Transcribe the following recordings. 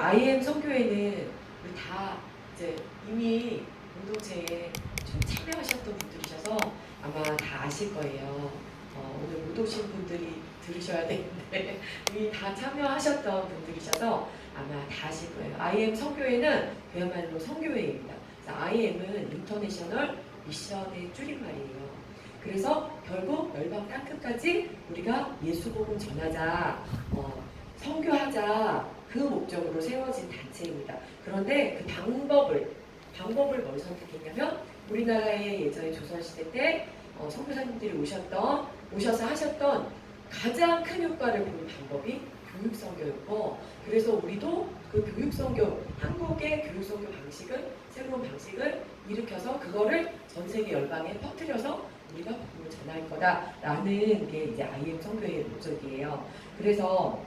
IM 선교회는 우리 다 이제 이미 공동체에 좀 참여하셨던 분들이셔서 아마 다 아실 거예요. 오늘 못 오신 분들이 들으셔야 되는데 이미 다 참여하셨던 분들이셔서 아마 다 아실 거예요. IM 선교회는 그야말로 선교회입니다. IM은 인터내셔널 미션의 줄임말이에요. 그래서 결국 열방 땅끝까지 우리가 예수복음 전하자, 선교하자 그 목적으로 세워진 단체입니다. 그런데 그 방법을 뭘 선택했냐면 우리나라의 예전에 조선시대 때 선교사님들이 오셔서 하셨던 가장 큰 효과를 본 방법이 교육선교였고, 그래서 우리도 그 교육선교, 한국의 교육선교 방식을, 새로운 방식을 일으켜서 그거를 전 세계 열방에 퍼뜨려서 우리가 복음을 전할 거다라는 게 이제 IM 선교의 목적이에요. 그래서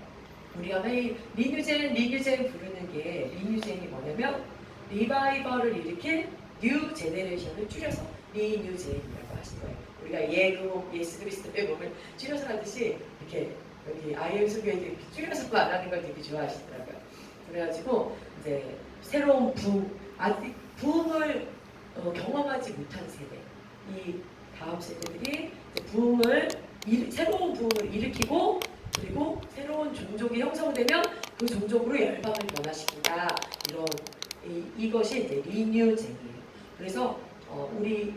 우리가 매일 리뉴젠 부르는 게, 리뉴젠이 뭐냐면 리바이벌을 일으킨 뉴 제네레이션을 줄여서 리뉴젠이라고 하신 거예요. 우리가 예국 예수 그리스도의 몸을 줄여서 하듯이 이렇게 여기 IM 선교회도 이렇게 줄여서 말하는 걸 되게 좋아하시더라고요. 그래가지고 이제 새로운 아직 부흥을 경험하지 못한 세대, 이 다음 세대들이 새로운 부흥을 일으키고, 그리고 새로운 종족이 형성되면 그 종족으로 열방을 변화시킨다. 이것이 이제 리뉴젠이에요. 그래서 우리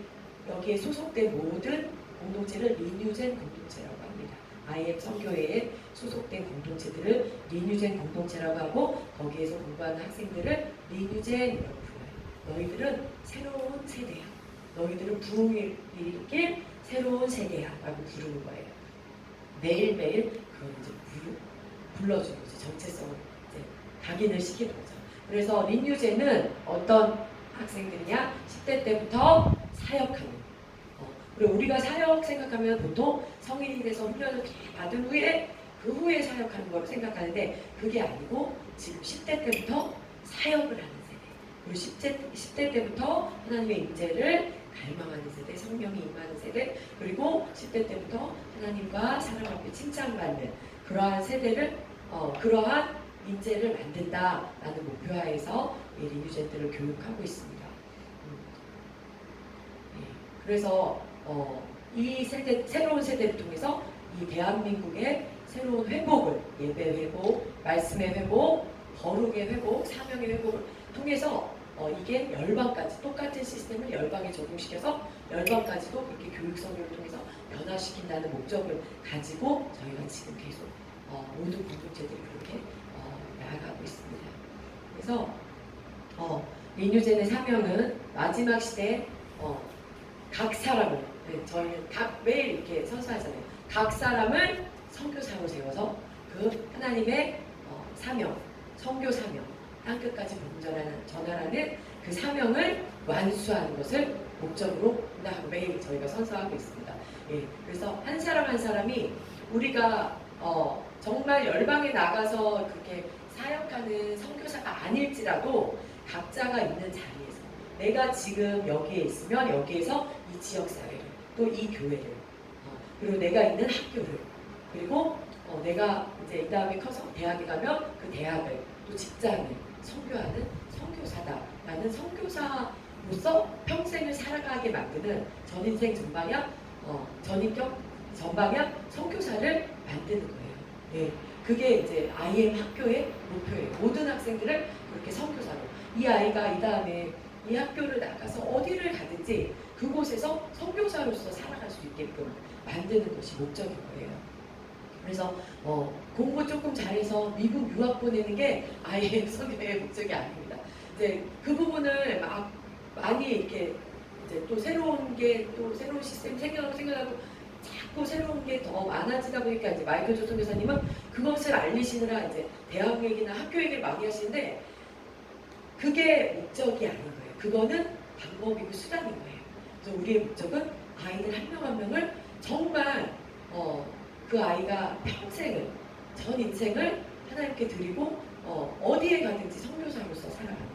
여기에 소속된 모든 공동체를 리뉴젠 공동체라고 합니다. IM 선교회에 소속된 공동체들을 리뉴젠 공동체라고 하고, 거기에서 공부하는 학생들을 리뉴젠이라고 불러요. 너희들은 새로운 세대야. 너희들은 부흥을 일으킬 새로운 세대야 라고 부르는 거예요. 매일매일 그걸 이제 불러주고 이제 정체성을 이제 각인을 시키는 거죠. 그래서 리뉴젠은 어떤 학생들이냐? 10대 때부터 사역하는. 그리고 우리가 사역 생각하면 보통 성인이 돼서 훈련을 받은 후에 그 후에 사역하는 걸 생각하는데, 그게 아니고 지금 10대 때부터 사역을 하는 세대, 그리고 10대 때부터 하나님의 인재를 갈망하는 세대, 성령이 임하는 세대, 그리고 10대 때부터 하나님과 사람 앞에 칭찬받는 그러한 세대를, 그러한 인재를 만든다라는 목표하에서 이 리뉴젠들을 교육하고 있습니다. 그래서 이 새로운 세대를 통해서 이 대한민국의 새로운 회복을, 예배 회복, 말씀의 회복, 거룩의 회복, 사명의 회복을 통해서 이게 열방까지 똑같은 시스템을 열방에 적용시켜서 열방까지도 그렇게 교육선교를 통해서 변화시킨다는 목적을 가지고 저희가 지금 계속 모든 공동체들이 그렇게 나아가고 있습니다. 그래서 리뉴젠의 사명은 마지막 시대에 각 사람을, 저희는 매일 이렇게 선서하잖아요. 각 사람을 선교사로 세워서 그 하나님의 사명, 선교 사명, 땅끝까지 복음 전하라는 그 사명을 완수하는 것을 목적으로 매일 저희가 선서하고 있습니다. 그래서 한 사람 한 사람이 우리가 정말 열방에 나가서 그렇게 사역하는 선교사가 아닐지라도 각자가 있는 자리에서, 내가 지금 여기에 있으면 여기에서 이 지역사회를, 또 이 교회를, 그리고 내가 있는 학교를, 그리고 내가 이제 이 다음에 커서 대학에 가면 그 대학을, 또 직장을 선교하는 선교사다라는 선교사로서 평생을 살아가게 만드는 전인생 전인격 전방향 선교사를 만드는 거예요. 그게 이제 IM 학교의 목표예요. 모든 학생들을 그렇게 선교사로, 이 아이가 이 다음에 이 학교를 나가서 어디를 가든지 그곳에서 선교사로서 살아갈 수 있게끔 만드는 것이 목적인 거예요. 그래서 공부 조금 잘해서 미국 유학 보내는 게 IM 선교의 목적이 아닙니다. 이제 그 부분을 많이 이렇게 이제 또 새로운 시스템 생겨나고 자꾸 새로운 게 더 많아지다 보니까 이제 마이클 조선 교사님은 그것을 알리시느라 이제 대학 얘기나 학교 얘기를 많이 하시는데, 그게 목적이 아닌 거예요. 그거는 방법이고 수단인 거예요. 그래서 우리의 목적은 아이들 한 명 한 명을 정말 그 아이가 평생을, 전 인생을 하나님께 드리고 어디에 가든지 선교사로서 살아가는,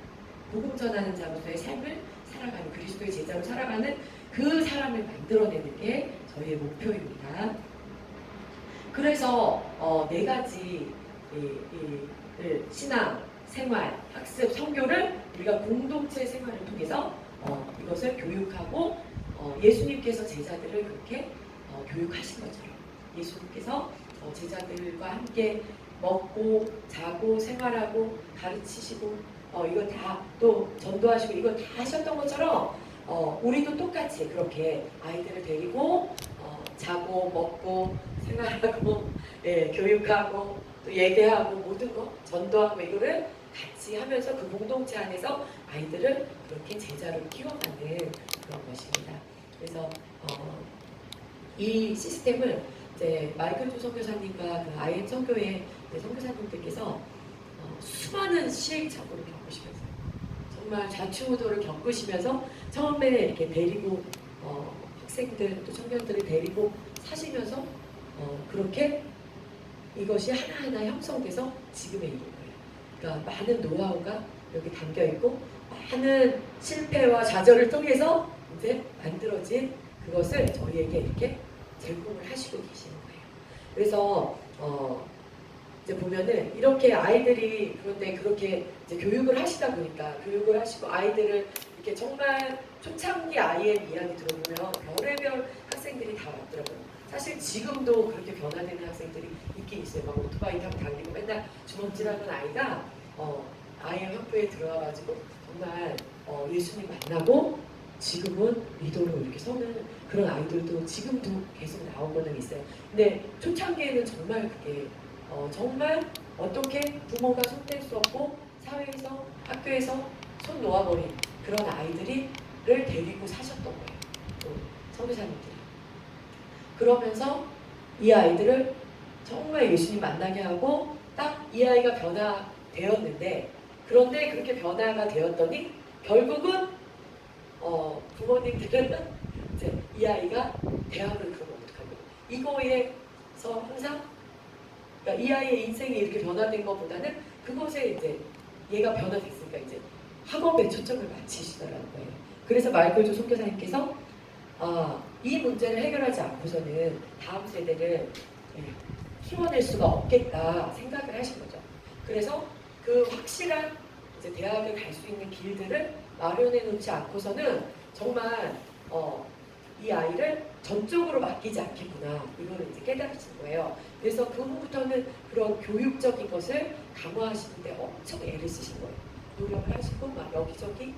복음 전하는 자로서의 삶을 살아가는, 그리스도의 제자로 살아가는 그 사람을 만들어내는 게 저희의 목표입니다. 그래서 네 가지 신앙, 생활, 학습, 선교를 우리가 공동체 생활을 통해서 이것을 교육하고 예수님께서 제자들을 그렇게 교육하신 것처럼 예수님께서 제자들과 함께 먹고 자고 생활하고 가르치시고 이거 다 또 전도하시고 이거 다 하셨던 것처럼 우리도 똑같이 그렇게 아이들을 데리고 자고 먹고 생활하고 예, 교육하고 또 예배하고 모든 거 전도하고 이거를 같이 하면서 그 공동체 안에서 아이들을 그렇게 제자로 키워가는 그런 것입니다. 그래서 이 시스템을 이제 마이클 조 선교사님과 그 IM 선교회 선교사님들께서 수많은 시행착오를 겪으시면서 정말 좌충우돌을 겪으시면서 처음에 이렇게 데리고 학생들 또 청년들을 데리고 사시면서 그렇게 이것이 하나하나 형성돼서 지금에 이른 거예요. 그러니까 많은 노하우가 여기 담겨 있고 많은 실패와 좌절을 통해서 이제 만들어진 그것을 저희에게 이렇게 제공을 하시고 계시는 거예요. 그래서 이제 보면은 이렇게 아이들이 그런데 그렇게 이제 교육을 하시다 보니까 교육을 하시고 아이들을 이렇게 정말 초창기 IM 이야기 들어보면 별의별 학생들이 다 왔더라고요. 사실 지금도 그렇게 변화되는 학생들이 있긴 있어요. 막 오토바이 타고 다니고 맨날 주먹질하는 아이가 IM 학교에 들어와가지고 정말 예수님 만나고 지금은 리더로 이렇게 서는 그런 아이들도 지금도 계속 나오고는 있어요. 근데 초창기에는 정말 그게 정말 어떻게 부모가 손댈 수 없고 사회에서 학교에서 손 놓아버린 그런 아이들을 데리고 사셨던 거예요. 또 선교사님들이. 그러면서 이 아이들을 정말 예수님 만나게 하고 딱 이 아이가 변화되었는데 그런데 그렇게 변화가 되었더니 결국은 부모님들은 이제 이 아이가 대학을 그러면 어떡하냐 이거에서 항상 그러니까 이 아이의 인생이 이렇게 변화된 것보다는 그것에 이제 얘가 변화됐으니까 이제 학업에 초점을 맞추시더라는 거예요. 그래서 마이클 조 선교사님께서 이 문제를 해결하지 않고서는 다음 세대를 키워낼 수가 없겠다 생각을 하신 거죠. 그래서 그 확실한 이제 대학을 갈 수 있는 길들을 마련해 놓지 않고서는 정말 이 아이를 전적으로 맡기지 않겠구나 이거를 이제 깨달으신 거예요. 그래서 그 후부터는 그런 교육적인 것을 강화하시는데 엄청 애를 쓰신 거예요. 노력을 하시고 막 여기저기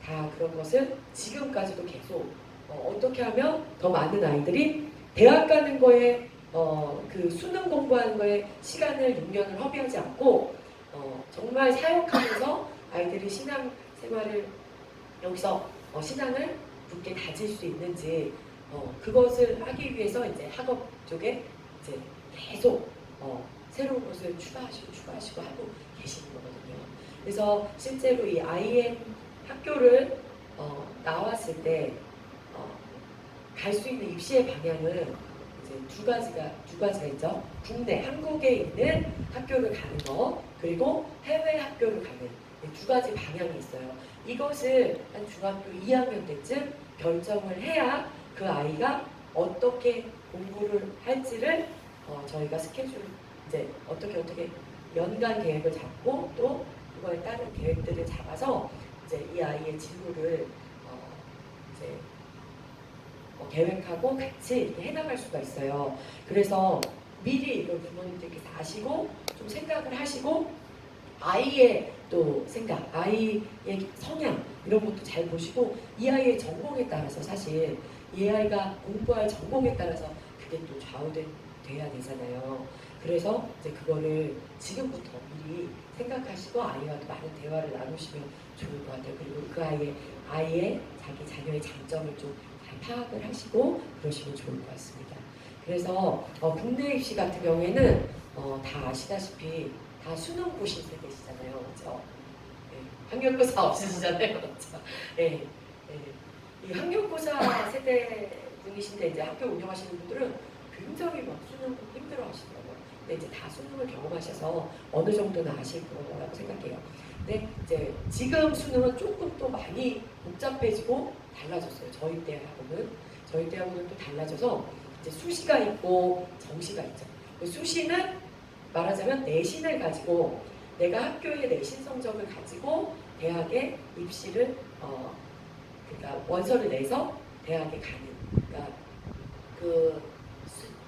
다 그런 것을 지금까지도 계속 어떻게 하면 더 많은 아이들이 대학 가는 거에 그 수능 공부하는 거에 시간을 6년을 허비하지 않고 정말 사역하면서 아이들이 신앙 생활을 여기서 신앙을 굳게 다질 수 있는지 그것을 하기 위해서 이제 학업 쪽에 이제 계속 새로운 것을 추가하시고 하고 계시는 거거든요. 그래서 실제로 이 IM 학교를 나왔을 때 갈 수 있는 입시의 방향은 이제 두 가지가 있죠. 국내 한국에 있는 학교를 가는 거 그리고 해외 학교를 가는 두 가지 방향이 있어요. 이것을 한 중학교 2학년 때쯤 결정을 해야 그 아이가 어떻게 공부를 할지를 저희가 스케줄 이제 어떻게 연간 계획을 잡고 또 그거에 따른 계획들을 잡아서 이제 이 아이의 진로를 이제 계획하고 같이 이렇게 해나갈 수가 있어요. 그래서 미리 이걸 부모님들께서 아시고 좀 생각을 하시고 아이의 또 생각, 아이의 성향 이런 것도 잘 보시고 이 아이의 전공에 따라서 사실 이 아이가 공부할 전공에 따라서 그게 또 좌우돼야 되잖아요. 그래서 이제 그거를 지금부터 미리 생각하시고 아이와 많은 대화를 나누시면 좋을 것 같아요. 그리고 그 아이의 자기 자녀의 장점을 좀 잘 파악을 하시고 그러시면 좋을 것 같습니다. 그래서 국내 입시 같은 경우에는 다 아시다시피 다 수능 보신 세대시잖아요. 그렇죠? 네, 학력고사 없으시잖아요. 그렇죠? 네, 네. 이 학력고사 세대 분이신데 이제 학교 운영하시는 분들은 굉장히 막 수능 힘들어 하시더라고요. 근데 이제 다 수능을 경험하셔서 어느 정도는 아실 거라고 생각해요. 근데 이제 지금 수능은 조금 또 많이 복잡해지고 달라졌어요. 저희 때하고는 또 달라져서 이제 수시가 있고 정시가 있죠. 수시는 말하자면 내신을 가지고 내가 학교의 내신 성적을 가지고 대학에 입시를 그러니까 원서를 내서 대학에 가는 그러니까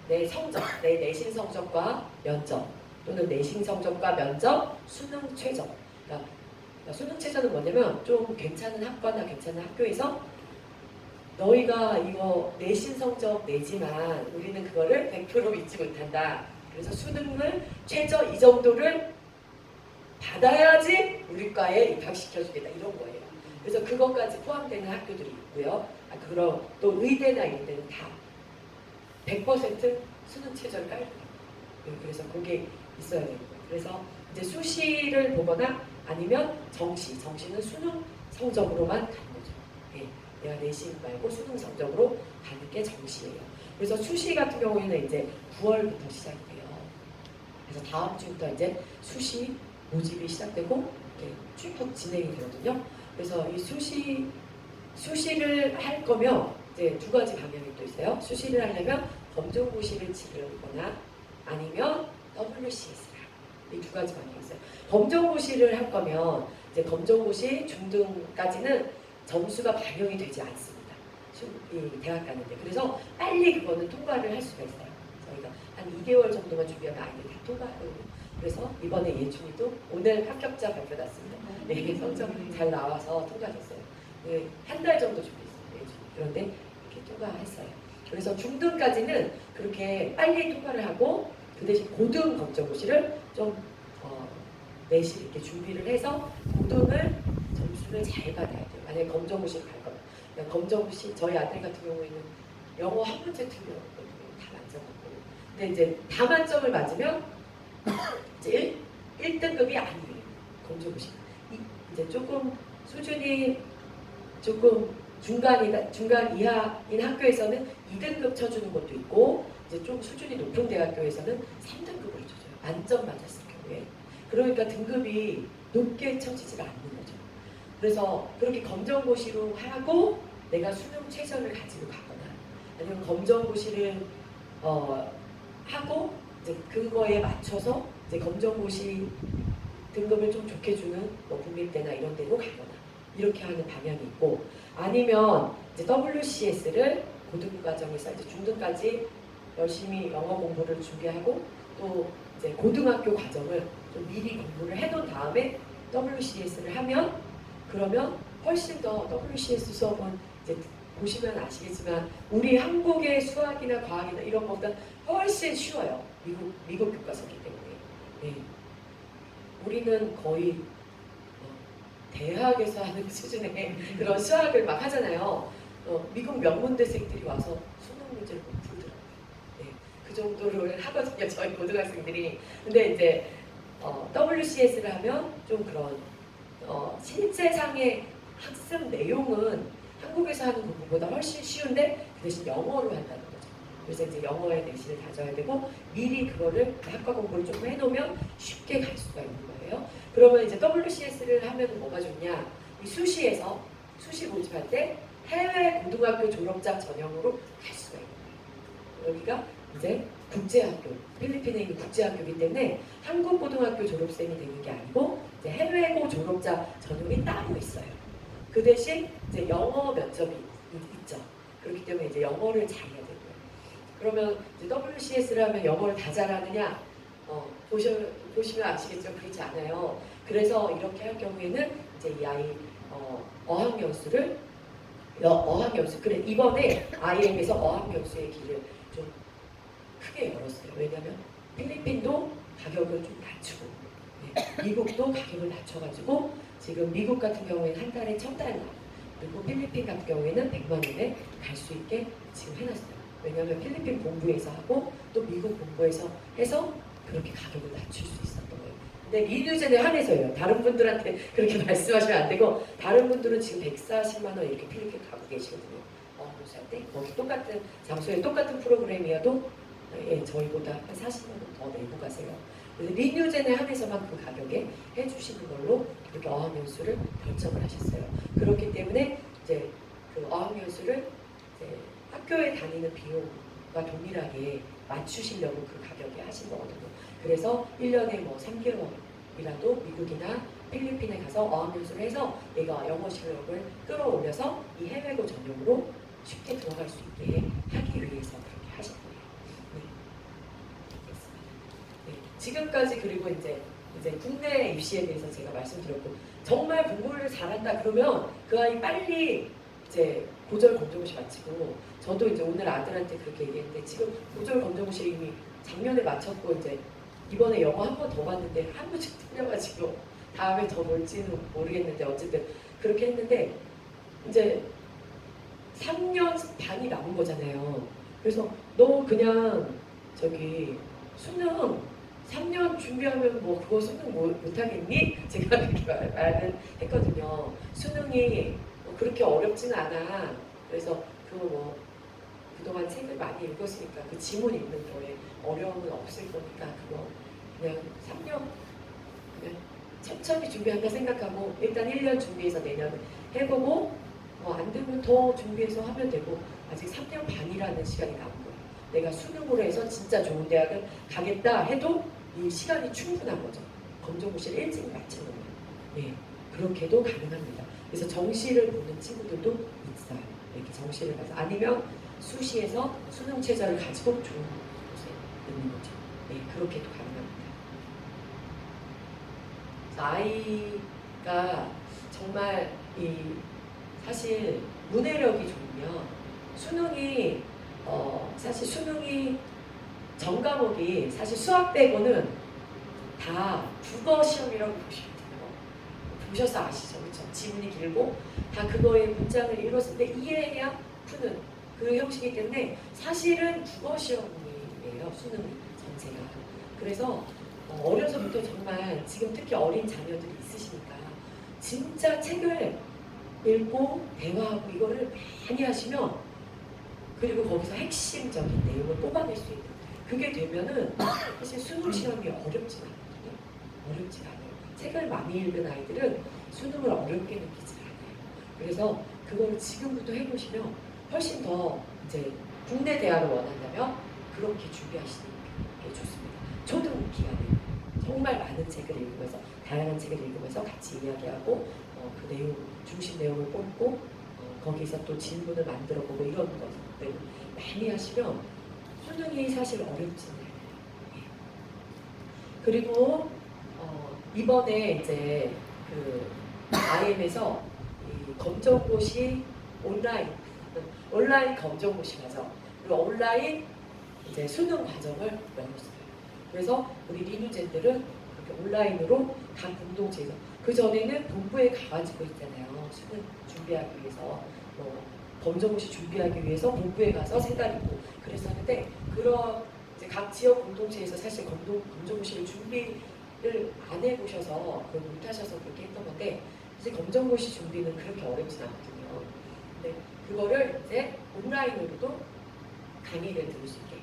내 성적, 내 내신 성적과 면접 또는 내신 성적과 면접, 수능 최저. 그러니까 수능 최저는 뭐냐면 좀 괜찮은 학과나 괜찮은 학교에서 너희가 이거 내신 성적 내지만 우리는 그거를 100% 믿지 못한다. 그래서 수능을 최저 이 정도를 받아야지 우리 과에 입학시켜주겠다 이런 거예요. 그래서 그것까지 포함되는 학교들이 있고요. 그럼 또 의대나 이런 데는 다 100% 수능 최저를 깔고 그래서 그게 있어야 되는 거예요. 그래서 이제 수시를 보거나 아니면 정시는 수능 성적으로만 가는 거죠. 예, 내가 내신 말고 수능 성적으로 가는 게 정시예요. 그래서 수시 같은 경우에는 이제 9월부터 시작이 돼요. 그래서 다음 주부터 이제 수시 모집이 시작되고 이렇게 쭉 진행이 되거든요. 그래서 이 수시를 할 거면 이제 두 가지 방향이 또 있어요. 수시를 하려면 검정고시를 치르거나 아니면 WCS를 이 두 가지 방향이 있어요. 검정고시를 할 거면 이제 검정고시 중등까지는 점수가 반영이 되지 않습니다. 이 대학 가는데 그래서 빨리 그거는 통과를 할 수가 있어요. 저희가 한 2개월 정도만 준비하면 아이들 다 통과하거든요. 그래서 이번에 예준이도 오늘 합격자 발표 났습니다. 네, 성적 잘 나와서 통과했어요. 네, 한 달 정도 준비했어요. 예준이. 그런데 이렇게 통과했어요. 그래서 중등까지는 그렇게 빨리 통과를 하고 그 대신 고등 검정고시를 좀 내실 있게 준비를 해서 고등을 점수를 잘 받아야 돼요. 만약에 검정고시를 갈 거면 검정고시 저희 아들 같은 경우에는 영어 한 문제 틀렸거든요. 다 만점이고 근데 이제 다 만점을 맞으면 이제 1등급이 아니에요. 검정고시 이제 조금 수준이 조금 중간 이하인 학교에서는 2등급 쳐주는 것도 있고 이제 좀 수준이 높은 대학교에서는 3등급을 쳐줘요. 만점 맞았을 경우에. 그러니까 등급이 높게 쳐지질 않는 거죠. 그래서 그렇게 검정고시로 하고 내가 수능 최저를 가지고 가거나 아니면 검정고시를 하고 이제 그거에 맞춰서 이제 검정고시 등급을 좀 좋게 주는 뭐 국립대나 이런 데로 가거나 이렇게 하는 방향이 있고 아니면 이제 WCS를 고등과정에서 이제 중등까지 열심히 영어 공부를 준비하고 또 이제 고등학교 과정을 좀 미리 공부를 해놓은 다음에 WCS를 하면 그러면 훨씬 더 WCS 수업은 이제 보시면 아시겠지만 우리 한국의 수학이나 과학이나 이런 것보다 훨씬 쉬워요. 미국 교과서이기 때문에. 네. 우리는 거의 대학에서 하는 수준의 그런 수학을 막 하잖아요. 미국 명문대생들이 와서 수능 문제를 못 풀더라고요. 네, 그 정도를 하거든요. 저희 고등학생들이. 근데 이제 WCS를 하면 좀 그런 실제상의 학습 내용은 한국에서 하는 공부보다 훨씬 쉬운데 그 대신 영어로 한다는 거죠. 그래서 이제 영어의 내신을 다져야 되고 미리 그거를 학과 공부를 조금 해놓으면 쉽게 갈 수가 있는 거예요. 그러면 이제 WCS를 하면 뭐가 좋냐? 이 수시에서 수시 모집할 때 해외 고등학교 졸업자 전형으로 갈 수가 있는 거예요. 여기가 이제 국제학교, 필리핀에 있는 국제학교이기 때문에 한국 고등학교 졸업생이 되는 게 아니고 이제 해외고 졸업자 전형이 따로 있어요. 그 대신 이제 영어 면접이 있죠. 그렇기 때문에 이제 영어를 잘해야 되고요. 그러면 이제 WCS를 하면 영어를 다 잘하느냐? 보시면 아시겠죠? 그렇지 않아요. 그래서 이렇게 할 경우에는 이제 이 아이 어학연수를 어학연수 그래 이번에 IM에서 어학연수의 길을 좀 크게 열었어요. 왜냐하면 필리핀도 가격을 좀 낮추고 미국도 가격을 낮춰가지고 지금 미국 같은 경우에는 한 달에 $1,000 그리고 필리핀 같은 경우에는 100만 원에 갈 수 있게 지금 해놨어요. 왜냐하면 필리핀 본부에서 하고 또 미국 본부에서 해서 그렇게 가격을 낮출 수 있었던 거예요. 근데 리뉴젠에 한해서요. 다른 분들한테 그렇게 말씀하시면 안 되고 다른 분들은 지금 140만 원 이렇게 필리핀 가고 계시거든요. 어학연수할 때 거기 똑같은 장소에 똑같은 프로그램이어도 예, 저희보다 한 40만 원 더 내고 가세요. 그래서 리뉴젠에 한해서만 그 가격에 해주시는 걸로 그렇게 어학연수를 결정을 하셨어요. 그렇기 때문에 이제 그 어학연수를 이제 학교에 다니는 비용과 동일하게 맞추시려고 그 가격에 하신 거거든요. 그래서 1년에 뭐 3개월 조금이라도 미국이나 필리핀에 가서 어학연수를 해서 얘가 영어 실력을 끌어올려서 이 해외고 전용으로 쉽게 들어갈 수 있게 하기 위해서 그렇게 하신 거예요. 네. 네. 지금까지 그리고 이제 국내 입시에 대해서 제가 말씀드렸고 정말 공부를 잘한다 그러면 그 아이 빨리 이제 고졸 검정고시 마치고 저도 이제 오늘 아들한테 그렇게 얘기했는데 지금 고졸 검정고시 이미 작년에 마쳤고 이제 이번에 영어 한 번 더 봤는데 한 번씩 틀려가지고 다음에 더 볼지는 모르겠는데 어쨌든 그렇게 했는데 이제 3년 반이 남은 거잖아요. 그래서 너 그냥 저기 수능 3년 준비하면 뭐 그거 수능 못하겠니? 제가 그렇게 말은 했거든요. 수능이 뭐 그렇게 어렵지는 않아. 그래서 그거 뭐 그동안 책을 많이 읽었으니까 그 지문 읽는 거에 어려움은 없을 거니까 그거 그냥 3년 그냥 천천히 준비한다 생각하고 일단 1년 준비해서 내년 해보고 안 되면 더 준비해서 하면 되고 아직 3년 반이라는 시간이 남은 거예요. 내가 수능으로 해서 진짜 좋은 대학을 가겠다 해도 이 시간이 충분한 거죠. 검정고시를 일찍 마치는 거예요. 네, 그렇게도 가능합니다. 그래서 정시를 보는 친구들도 있어요. 이렇게 정시를 가서 아니면 수시에서 수능 최저를 가지고 좋은 곳에 있는 거죠. 네, 그렇게도 가능합니다. 아이가 정말 사실 문해력이 좋으면 수능이 사실 수능이 전 과목이 사실 수학 빼고는 다 국어 시험이라고 보시면 돼요. 보셔서 아시죠? 그렇죠? 지문이 길고 다 그거의 문장을 읽었을 때 이해해야 푸는 그 형식이기 때문에 사실은 국어 시험이에요. 수능 전체가. 그래서 어려서부터 정말 지금 특히 어린 자녀들이 있으시니까 진짜 책을 읽고 대화하고 이거를 많이 하시면 그리고 거기서 핵심적인 내용을 뽑아낼 수 있는 그게 되면은 사실 수능 시험이 어렵지 않거든요. 어렵지 않아요. 책을 많이 읽은 아이들은 수능을 어렵게 느끼지 않아요. 그래서 그거를 지금부터 해보시면 훨씬 더 이제 국내 대학을 원한다면 그렇게 준비하시는 게 좋습니다. 초등 기간에 정말 많은 책을 읽으면서 다양한 책을 읽으면서 같이 이야기하고 그 내용 중심 내용을 뽑고 거기서 또 질문을 만들어보고 이런 것들 많이 하시면 수능이 사실 어렵지는 않아요. 그리고 이번에 이제 그 IM에서 이 검정고시 온라인 검정고시 과정 그리고 온라인 이제 수능 과정을 열었어요. 그래서 우리 리뉴젠들은 그렇게 온라인으로 각 공동체에서 그 전에는 본부에 가가지고 있잖아요. 수능 준비하기 위해서 검정고시 준비하기 위해서 본부에 가서 세 달 있고 그랬었는데 그런 이제 각 지역 공동체에서 사실 검정고시를 준비를 안 해보셔서 그걸 못하셔서 그렇게 했던 건데 사실 검정고시 준비는 그렇게 어렵진 않거든요. 근데 그거를 이제 온라인으로도 강의를 들을 수 있게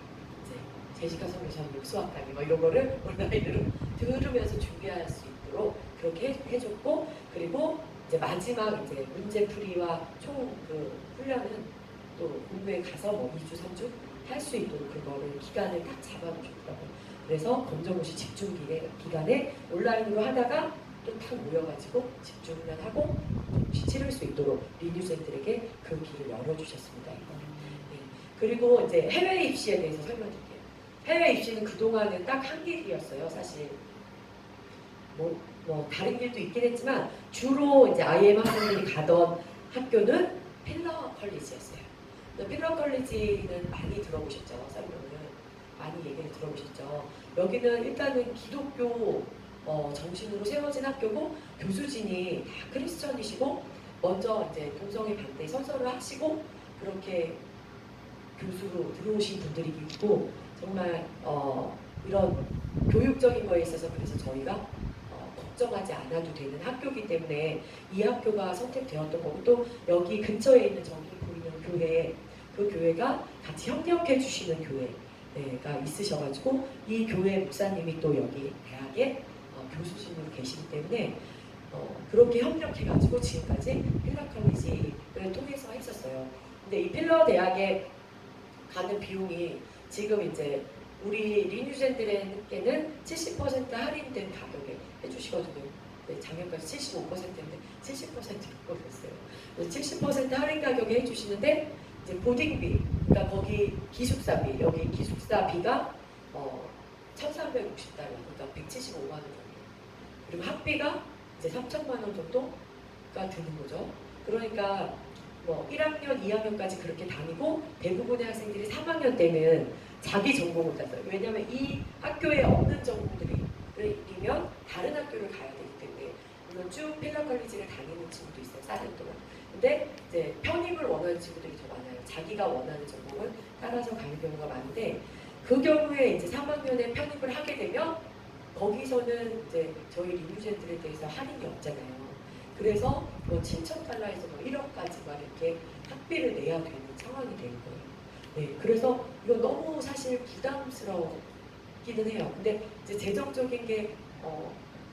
이제 제시카 선교사님 수학 강의 뭐 이런 거를 온라인으로 들으면서 준비할 수 있도록 그렇게 해줬고 그리고 이제 마지막 이제 문제풀이와 총 그 훈련은 또 본부에 가서 뭐 2주, 3주 할 수 있도록 그거를 기간을 딱 잡아주셨더라고요. 그래서 검정고시 집중 기간에 온라인으로 하다가 또 탁 모여가지고 집중 훈련하고 검정고시 치를 수 있도록 리뉴생들에게 그 길을 열어주셨습니다. 네. 그리고 이제 해외 입시에 대해서 설명드릴게요. 해외 입시는 그동안은 딱 한 길이었어요. 사실 뭐 다른 길도 있긴 했지만 주로 이제 IM 학생들이 가던 학교는 필러 컬리지였어요. 필러 컬리지는 많이 들어보셨죠? 설명을 많이 얘기를 들어보셨죠? 여기는 일단은 기독교 정신으로 세워진 학교고 교수진이 다 크리스천이시고 먼저 이제 동성애 반대 선서를 하시고 그렇게 교수로 들어오신 분들이 있고 정말 이런 교육적인 거에 있어서 그래서 저희가 걱정하지 않아도 되는 학교이기 때문에 이 학교가 선택되었던 거고 또 여기 근처에 있는 저기 보이는 교회 그 교회가 같이 협력해 주시는 교회가 있으셔가지고 이 교회 목사님이 또 여기 대학에 교수진으로 계시기 때문에 그렇게 협력해가지고 지금까지 필러 컬리지를 통해서 했었어요. 근데 이 필러 대학에 가는 비용이 지금 이제 우리 리뉴젠들에게는 70% 할인된 가격에 해주시고 해주시거든요. 네, 작년까지 75%인데 70%가 됐어요. 70% 할인 가격에 해주시는데 이제 보딩비, 그러니까 거기 기숙사비, 여기 기숙사비가 1,360달러, 그러니까 175만 원 정도. 그리고 학비가 이제 3천만 원 정도가 드는 거죠. 그러니까 뭐 1학년, 2학년까지 그렇게 다니고 대부분의 학생들이 3학년 때는 자기 전공을 따서요. 왜냐하면 이 학교에 없는 전공들이 이면 다른 학교를 가야 되기 때문에 물론 쭉 필러 컬리지를 다니는 친구도 있어요. 4년 동안. 근데 이제 편입을 원하는 친구들이 더 많아요. 자기가 원하는 전공을 따라서 가는 경우가 많은데 그 경우에 이제 3학년에 편입을 하게 되면 거기서는 이제 저희 리뮤젠들에 대해서 할인이 없잖아요. 그래서 뭐 7,000달러에서 뭐 1억까지 막 이렇게 학비를 내야 되는 상황이 되는 거예요. 네, 그래서 이거 너무 사실 부담스럽기는 해요. 근데 이제 재정적인 게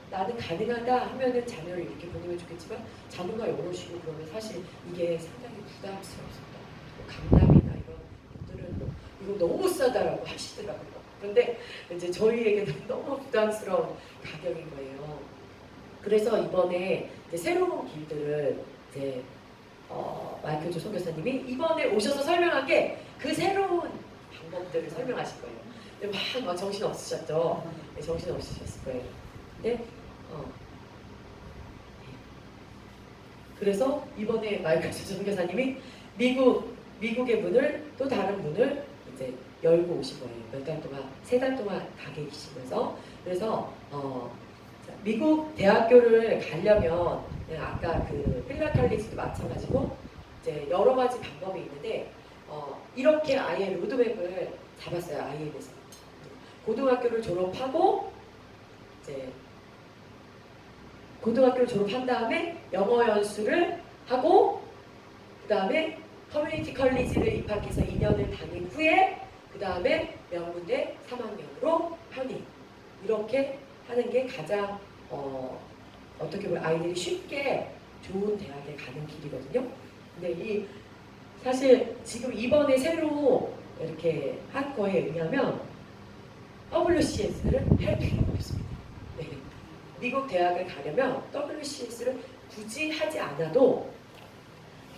나는 가능하다 하면은 자녀를 이렇게 보내면 좋겠지만 자녀가 여럿이고 그러면 사실 이게 상당히 부담스럽습니다. 뭐 강남이나 이런 분들은 뭐 이거 너무 싸다라고 하시더라고요. 그런데 이제 저희에게는 너무 부담스러운 가격인 거예요. 그래서 이번에 이제 새로운 길들을 이제 마이클 조 선교사님이 이번에 오셔서 설명한 게 그 새로운 방법들을 설명하실 거예요. 근데 막 정신 없으셨죠? 네, 정신 없으셨을 거예요. 근데 그래서 이번에 마이클 조 선교사님이 미국의 문을 또 다른 문을 이제 열고 오신 거예요. 몇 달 동안, 3달 동안 가 계시면서. 그래서 미국 대학교를 가려면 아까 그 필라 칼리지도 마찬가지고 이제 여러 가지 방법이 있는데 이렇게 아예 로드맵을 잡았어요. IM에서 고등학교를 졸업하고 이제 고등학교를 졸업한 다음에 영어 연수를 하고 그 다음에 커뮤니티 컬리지를 입학해서 2년을 다닌 후에 그 다음에 명문대 3학년으로 편입 이렇게 하는 게 가장 어떻게 보면 아이들이 쉽게 좋은 대학에 가는 길이거든요. 근데 이 사실 지금 이번에 새로 이렇게 한 거에 의하면 WCS를 할 필요가 없습니다. 네. 미국 대학을 가려면 WCS를 굳이 하지 않아도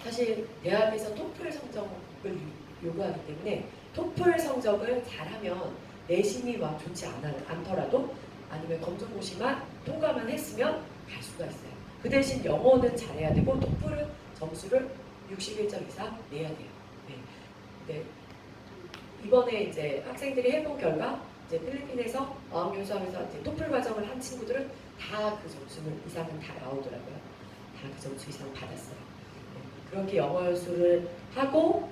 사실 대학에서 토플 성적을 요구하기 때문에 토플 성적을 잘하면 내신이 막 좋지 않더라도 아니면 검정고시만 통과만 했으면 갈 수가 있어요. 그 대신 영어는 잘해야 되고 토플은 점수를 61점 이상 내야 돼요. 네. 근데 이번에 이제 학생들이 해본 결과 이제 필리핀에서 어학연수하면서 이제 토플 과정을 한 친구들은 다 그 점수 이상은 다 나오더라고요. 다 그 점수 이상 받았어요. 네. 그렇게 영어 연수를 하고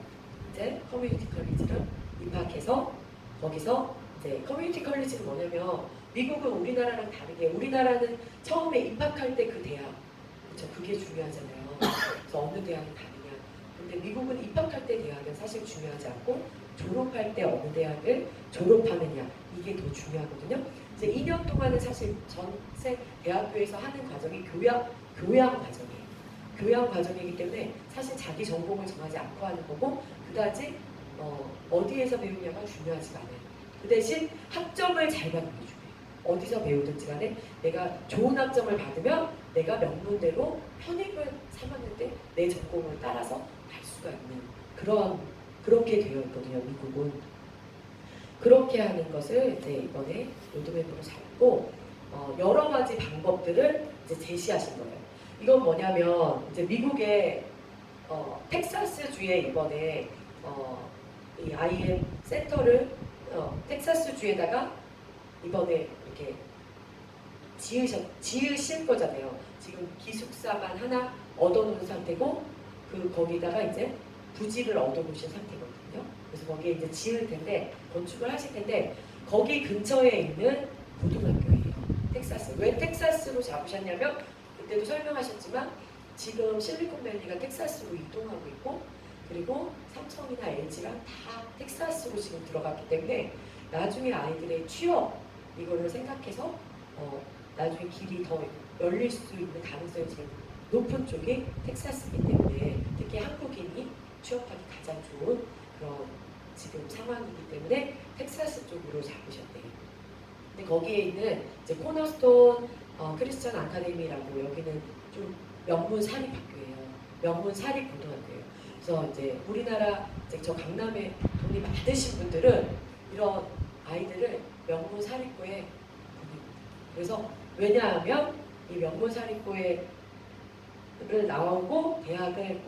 이제 커뮤니티 컬리지를 입학해서 거기서 이제 커뮤니티 컬리지는 뭐냐면 미국은 우리나라랑 다르게 우리나라는 처음에 입학할 때 그 대학 그렇죠? 그게 중요하잖아요. 그래서 어느 대학이 다르냐. 근데 미국은 입학할 때 대학은 사실 중요하지 않고 졸업할 때 어느 대학을 졸업하느냐 이게 더 중요하거든요. 이제 2년 동안은 사실 전체 대학교에서 하는 과정이 교양 과정이에요. 교양 과정이기 때문에 사실 자기 전공을 정하지 않고 하는 거고 그다지 어디에서 배우냐가 중요하지가 않아요. 그 대신 학점을 잘 받는 게 중요해요. 어디서 배우든지 간에 내가 좋은 학점을 받으면 내가 명문대로 편입을 3학년 때 내 전공을 따라서 갈 수가 있는 그렇게 되어 있거든요. 미국은. 그렇게 하는 것을 이제 이번에 로드맵으로 잡고 여러 가지 방법들을 이제 제시하신 거예요. 이건 뭐냐면 이제 미국의 텍사스 주에 이번에 이 IM 센터를 텍사스 주에다가 이번에 이렇게 지으실 거잖아요. 지금 기숙사만 하나 얻어놓은 상태고 거기다가 이제 부지를 얻어놓으신 상태거든요. 그래서 거기에 이제 지을 텐데 건축을 하실 텐데 거기 근처에 있는 고등학교예요. 텍사스. 왜 텍사스로 잡으셨냐면 그때도 설명하셨지만 지금 실리콘밸리가 텍사스로 이동하고 있고 그리고 삼성이나 LG랑 다 텍사스로 지금 들어갔기 때문에 나중에 아이들의 취업 이거를 생각해서 나중에 길이 더 열릴 수 있는 가능성이 지금 높은 쪽이 텍사스이기 때문에 특히 한국인이 취업하기 가장 좋은 그런 지금 상황이기 때문에 텍사스 쪽으로 잡으셨대요. 근데 거기에 있는 이제 코너스톤 크리스천 아카데미라고 여기는 좀 명문 사립학교예요. 명문 사립고등학교예요. 그래서 이제 우리나라 이제 저 강남에 돈이 많으신 분들은 이런 아이들을 명문 사립고에 보냅니다. 그래서 왜냐하면 이 명문 사립고에 를 나오고 대학을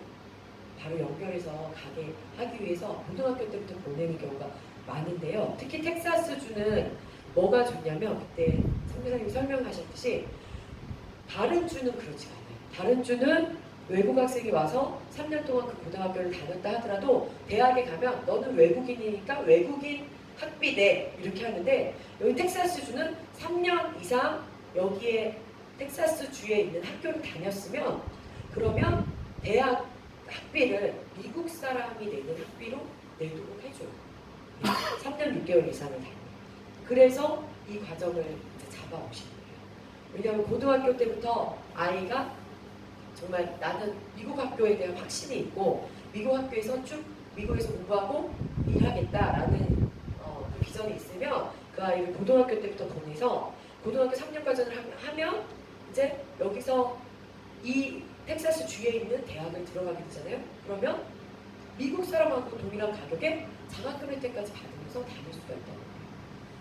바로 연결해서 가게 하기 위해서 고등학교 때부터 보내는 경우가 많은데요. 특히 텍사스주는 뭐가 좋냐면 그때 선교사님이 설명하셨듯이 다른 주는 그렇지 않아요. 다른 주는 외국 학생이 와서 3년 동안 그 고등학교를 다녔다 하더라도 대학에 가면 너는 외국인이니까 외국인 학비대 이렇게 하는데 여기 텍사스주는 3년 이상 여기에 텍사스주에 있는 학교를 다녔으면 그러면 대학 학비를 미국 사람이 내는 학비로 내도록 해줘요. 3년 6개월 이상을 다니면. 그래서 이 과정을 이제 잡아오신 거예요. 왜냐하면 고등학교 때부터 아이가 정말 나는 미국 학교에 대한 확신이 있고 미국 학교에서 쭉 미국에서 공부하고 일하겠다라는 그 비전이 있으면 그 아이를 고등학교 때부터 보내서 고등학교 3년 과정을 하면 이제 여기서 이 텍사스 주에 있는 대학을 들어가게 되잖아요. 그러면 미국 사람하고 동일한 가격에 장학금 혜택까지 받으면서 다닐 수가 있다는 거예요.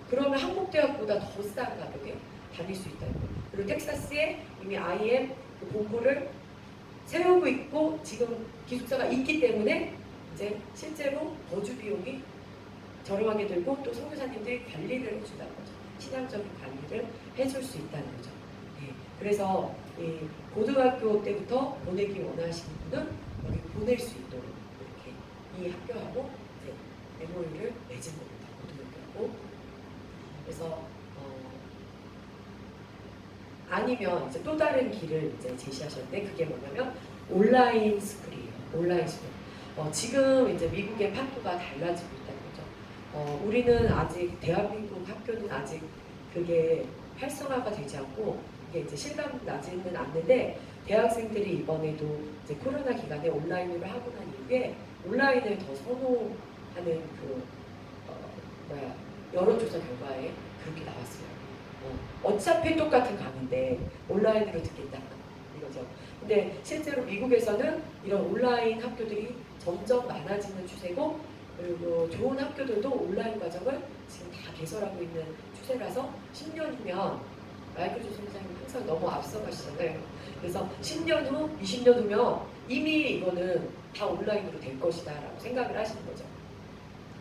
그러면 한국 대학보다 더 싼 가격에 다닐 수 있다는 거예요. 그리고 텍사스에 이미 IM 그 본부를 세우고 있고 지금 기숙사가 있기 때문에 이제 실제로 거주 비용이 저렴하게 들고 또 선교사님들이 관리를 해준다는 거죠. 신앙적인 관리를 해줄 수 있다는 거죠. 네. 그래서 이 고등학교 때부터 보내기 원하시는 분은 여기 보낼 수 있도록 이렇게 이 학교하고 이제 MOU를 맺은 겁니다. 고등학교하고. 그래서 아니면 이제 또 다른 길을 이제 제시하셨는데 그게 뭐냐면 온라인 스쿨이에요. 온라인 스쿨. 지금 이제 미국의 판도가 달라지고 있다는 거죠. 우리는 아직 대한민국 학교는 아직 그게 활성화가 되지 않고 이게 이제 실감 나지는 않는데 대학생들이 이번에도 이제 코로나 기간에 온라인으로 하고 난 이후에 온라인을 더 선호하는 그 여론조사 결과에 그렇게 나왔어요. 어차피 똑같은 강의인데 온라인으로 듣겠다 이거죠. 근데 실제로 미국에서는 이런 온라인 학교들이 점점 많아지는 추세고 그리고 좋은 학교들도 온라인 과정을 지금 다 개설하고 있는 추세라서 10년 후면 마이클 조 선생님 항상 너무 앞서가시잖아요. 그래서 10년 후, 20년 후면 이미 이거는 다 온라인으로 될 것이다 라고 생각을 하시는 거죠.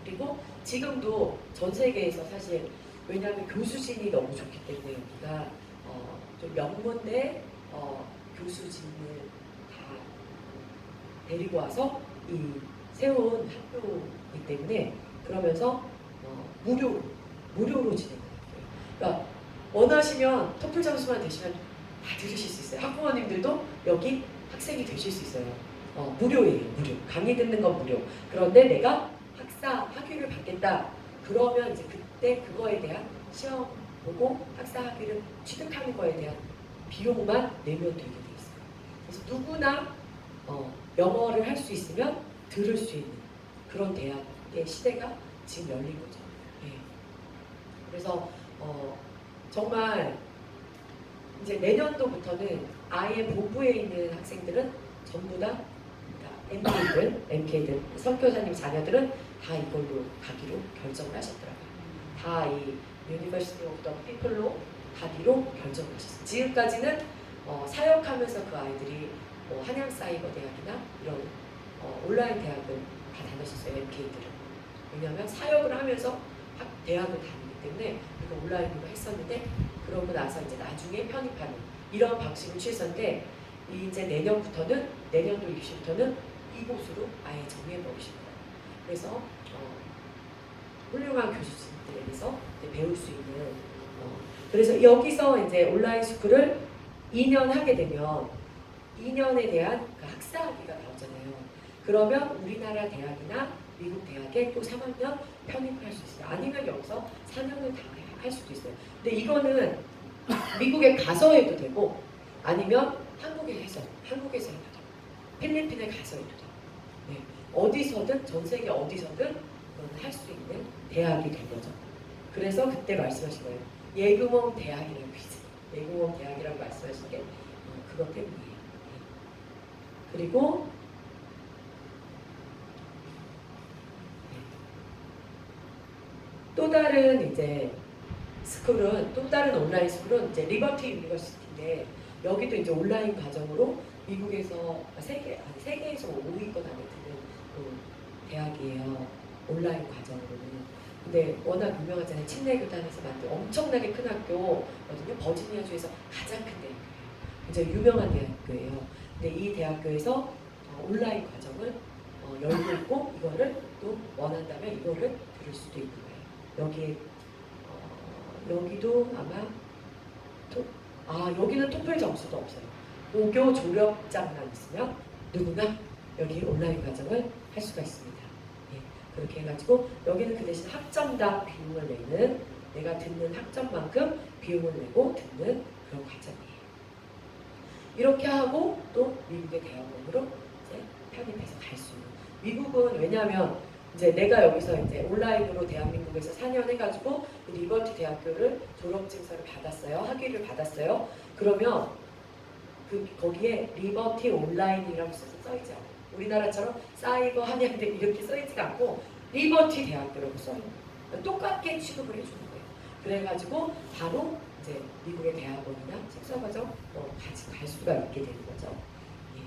그리고 지금도 전 세계에서 사실 왜냐하면 교수진이 너무 좋기 때문에 여기가 좀 명문대 교수진을 다 데리고 와서 이 세운 학교이기 때문에 그러면서 무료로 진행을 할게요. 그러니까 원하시면 토플 점수만 되시면 다 들으실 수 있어요. 학부모님들도 여기 학생이 되실 수 있어요. 무료예요. 무료. 강의 듣는 건 무료. 그런데 내가 학위를 받겠다. 그러면 이제 그때 그거에 대한 시험 보고 학사 학위를 취득하는 거에 대한 비용만 내면 되게 돼 있어요. 그래서 누구나 영어를 할 수 있으면 들을 수 있는 그런 대학의 시대가 지금 열린 거죠. 네. 그래서 정말 이제 내년도부터는 아예 본부에 있는 학생들은 전부 다 MK들, 선교사님 자녀들은 다 이걸로 가기로 결정을 하셨더라고요. 다 이 유니버시티 오브 더 피플로 가기로 결정을 하셨어요. 지금까지는 사역하면서 그 아이들이 한양사이버대학이나 이런 온라인 대학을 다 다녔었어요. MK들은. 왜냐하면 사역을 하면서 대학을 다니기 때문에 이거 온라인으로 했었는데 그러고 나서 이제 나중에 편입하는 이런 방식을 취했었는데 이제 내년도 입시부터는 이곳으로 아예 정해버리실 거예요. 그래서 훌륭한 교수진들에게서 배울 수 있는 그래서 여기서 이제 온라인 스쿨을 2년 하게 되면 2년에 대한 그 학사학위가 나오잖아요. 그러면 우리나라 대학이나 미국 대학에 또 3학년 편입할 수 있어요. 아니면 여기서 4년을 다 할 수도 있어요. 근데 이거는 미국에 가서 해도 되고 아니면 한국에서 해도 되고 필리핀에 가서 해도 되고 네. 어디서든 전 세계 어디서든 할 수 있는 대학이 된 거죠. 그래서 그때 말씀하신 거예요. 예금원 대학이라고 있어요. 내공업 대학이라고 말씀하신 게 그것 때문이에요. 그리고 또 다른 이제 스쿨은 또 다른 온라인 스쿨은 이제 리버티 유니버시티인데 여기도 이제 온라인 과정으로 미국에서 세계에서 5위권 안에 드는 대학이에요. 온라인 과정으로는. 근데 워낙 유명하잖아요. 침례 교단에서 만든 엄청나게 큰 학교거든요. 버지니아주에서 가장 큰 대학교예요. 굉장히 유명한 대학교예요. 근데 이 대학교에서 온라인 과정을 열고 있고 이거를 또 원한다면 이거를 들을 수도 있는 거예요. 여기도 아마 여기는 토플 점수도 없어요. 고교 졸업장만 있으면 누구나 여기 온라인 과정을 할 수가 있습니다. 예, 그렇게 해가지고 여기는 그 대신 학점당 비용을 내는 내가 듣는 학점만큼 비용을 내고 듣는 그런 과정이에요. 이렇게 하고 또 미국의 대학원으로 이제 편입해서 갈 수 있는. 미국은 왜냐하면 이제 내가 여기서 이제 온라인으로 대한민국에서 4년 해가지고 리버티 대학교를 졸업증서를 받았어요. 학위를 받았어요. 그러면 거기에 리버티 온라인이라고 써있지 않아요. 우리나라처럼 사이버 한양대 이렇게 써있지가 않고 리버티 대학교라고 써있는 거예요. 똑같게 취급을 해주는 거예요. 그래가지고 바로 이제 미국의 대학원이나 석사과정 같이 갈 수가 있게 되는 거죠. 예.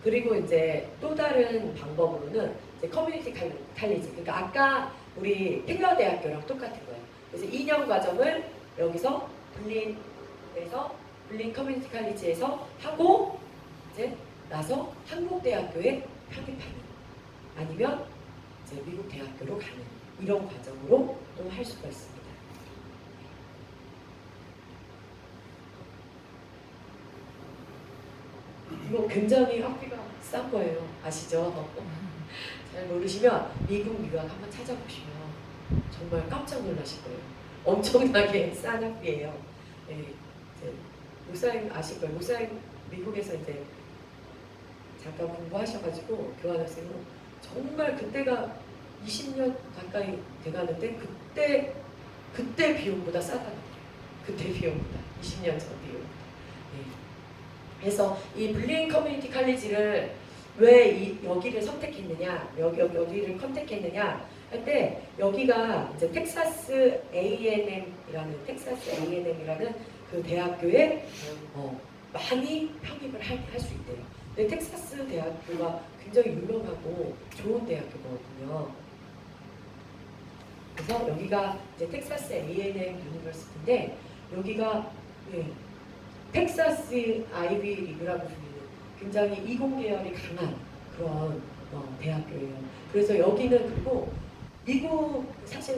그리고 이제 또 다른 방법으로는 이제 커뮤니티 칼리지, 그러니까 아까 우리 필러 대학교랑 똑같은 거예요. 그래서 2년 과정을 여기서 블린 커뮤니티 칼리지에서 하고 이제 나서 한국 대학교에 편입하는 아니면 이제 미국 대학교로 가는 이런 과정으로 또 할 수가 있습니다. 이거 굉장히 학비가 싼 거예요. 아시죠? 잘 모르시면 미국 유학 한번 찾아보시면 정말 깜짝 놀라실 거예요. 엄청나게 싼 학비예요. 네, 이제 목사님 아실 거예요. 목사님 미국에서 이제 잠깐 공부하셔가지고 교환학생으로 정말 그때가 20년 가까이 돼가는데 그때 비용보다 싸다는 거예요. 그때 비용보다 20년 전 비용. 네. 그래서 이 블린 커뮤니티 칼리지를 왜 여기를 선택했느냐, 여기를 컨택했느냐 할 때 여기가 이제 텍사스 A&M이라는 그 대학교에 많이 편입을 할 수 있대요. 근데 텍사스 대학교가 굉장히 유명하고 좋은 대학교거든요. 그래서 여기가 이제 텍사스 A&M 유니버시티인데 여기가 텍사스 아이비 리그라고 불리는 굉장히 이공계열이 강한 그런 대학교예요. 그래서 여기는 그리고 미국 사실